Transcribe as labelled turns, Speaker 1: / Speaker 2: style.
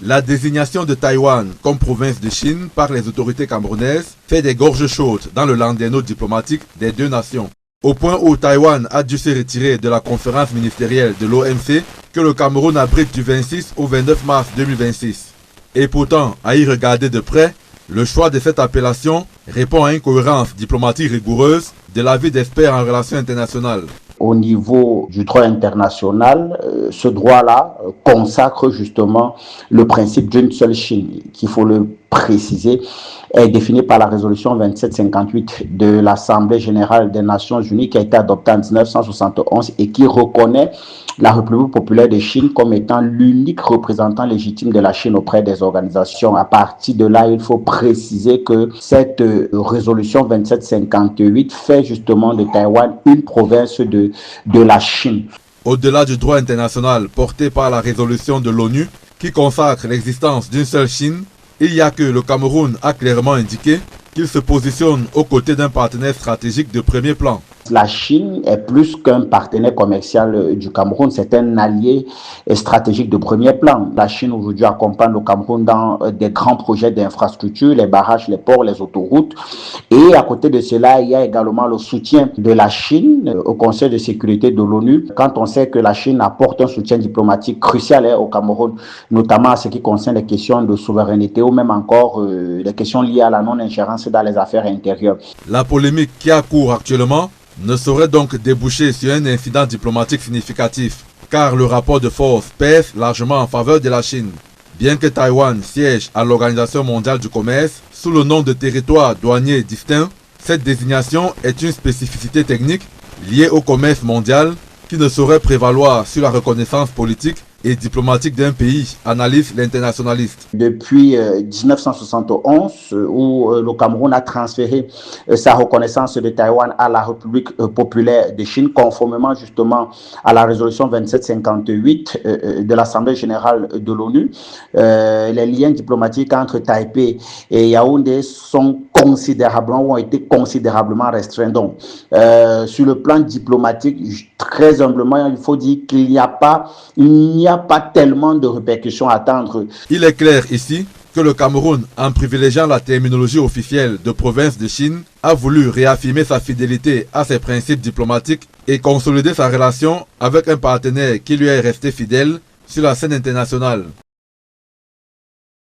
Speaker 1: La désignation de Taïwan comme province de Chine par les autorités camerounaises fait des gorges chaudes dans le landerneau diplomatique des deux nations. Au point où Taïwan a dû se retirer de la conférence ministérielle de l'OMC que le Cameroun abrite du 26 au 29 mars 2026. Et pourtant, à y regarder de près, le choix de cette appellation répond à une cohérence diplomatique rigoureuse de l'avis d'experts en relations internationales.
Speaker 2: Au niveau du droit international, ce droit-là consacre justement le principe d'une seule Chine, qu'il faut le préciser, est défini par la résolution 2758 de l'Assemblée générale des Nations unies qui a été adoptée en 1971 et qui reconnaît la République populaire de Chine comme étant l'unique représentant légitime de la Chine auprès des organisations. À partir de là, il faut préciser que cette résolution 2758 fait justement de Taïwan une province de la Chine.
Speaker 1: Au-delà du droit international porté par la résolution de l'ONU qui consacre l'existence d'une seule Chine, il y a que le Cameroun a clairement indiqué qu'il se positionne aux côtés d'un partenaire stratégique de premier plan.
Speaker 2: La Chine est plus qu'un partenaire commercial du Cameroun, c'est un allié stratégique de premier plan. La Chine aujourd'hui accompagne le Cameroun dans des grands projets d'infrastructure, les barrages, les ports, les autoroutes. Et à côté de cela, il y a également le soutien de la Chine au Conseil de sécurité de l'ONU. Quand on sait que la Chine apporte un soutien diplomatique crucial au Cameroun, notamment à ce qui concerne les questions de souveraineté ou même encore les questions liées à la non-ingérence dans les affaires intérieures.
Speaker 1: La polémique qui a cours actuellement ne saurait donc déboucher sur un incident diplomatique significatif, car le rapport de force pèse largement en faveur de la Chine. Bien que Taïwan siège à l'Organisation mondiale du commerce sous le nom de territoire douanier distinct, cette désignation est une spécificité technique liée au commerce mondial qui ne saurait prévaloir sur la reconnaissance politique et diplomatique d'un pays, analyse l'internationaliste.
Speaker 2: Depuis 1971, où le Cameroun a transféré sa reconnaissance de Taïwan à la République populaire de Chine, conformément justement à la résolution 2758 de l'Assemblée générale de l'ONU, les liens diplomatiques entre Taipei et Yaoundé ont été considérablement restreints. Donc, sur le plan diplomatique, très humblement, il faut dire qu'il n'y a pas tellement de répercussions à attendre.
Speaker 1: Il est clair ici que le Cameroun, en privilégiant la terminologie officielle de province de Chine, a voulu réaffirmer sa fidélité à ses principes diplomatiques et consolider sa relation avec un partenaire qui lui est resté fidèle sur la scène internationale.